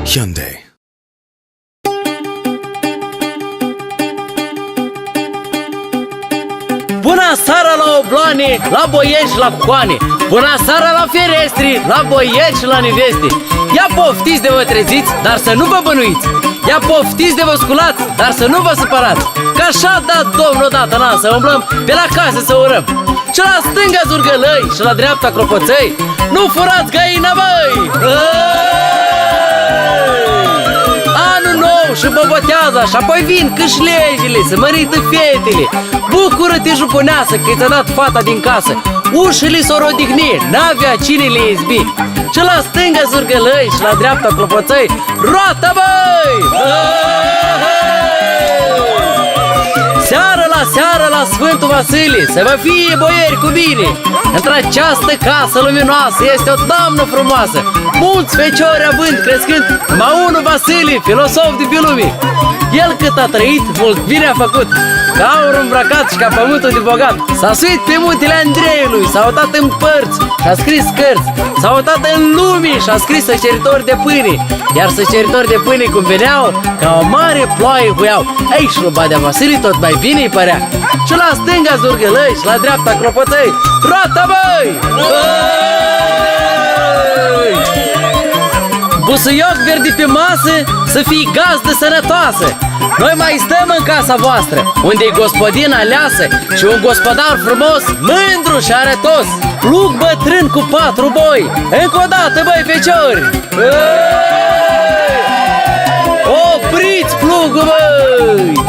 Hyundai. Bună seara la obloane, la boiești, la coane. Bună seara la ferestri, la boiești și la neveste. Ia poftiți de vă treziți, dar să nu vă bănuiți. Ia poftiți de vă sculați, dar să nu vă supărați. Că așa da Domnul odată n-am să umblăm pe la casă să urăm. Și la stânga zurgălăi și la dreapta clopoței. Nu furați găina, băi! Anul nou și bobotează și apoi vin câșlejile, să mărită fetele. Bucură-te, jupuneasă, că ți-a dat fata din casă. Ușile s-o rodihni, n-avea cine le izbi. Și la stânga zurgălăi și la dreapta clopoței. Roată, băi! Seară la Sfântul Vasile, să vă fie boieri cu bine. Într-această casă luminoasă este o doamnă frumoasă, mulți feciori având crescând, numai unul Vasile, filosof de pe lume. El cât a trăit, mult bine a făcut, ca aur îmbrăcat și ca pământul de bogat. S-a suit pe muntele Andreiului, s-a uitat în părți și a scris cărți. S-a uitat în lume și a scris săceritori de pâine. Iar săceritori de pâine cum veneau, ca o mare ploaie huiau. Ei, și lui Badea Vasile tot mai bine îi părea. Și la stânga zurgălăi și la dreapta clopoței. Roată, băi! Busuioc verde pe masă, să fii gazdă sănătoasă. Noi mai stăm în casa voastră, unde e gospodin aleasă și un gospodar frumos, mândru și arătos. Plug bătrân cu 4 boi, încă o dată, băi, feciori! Opriți plugul, băi!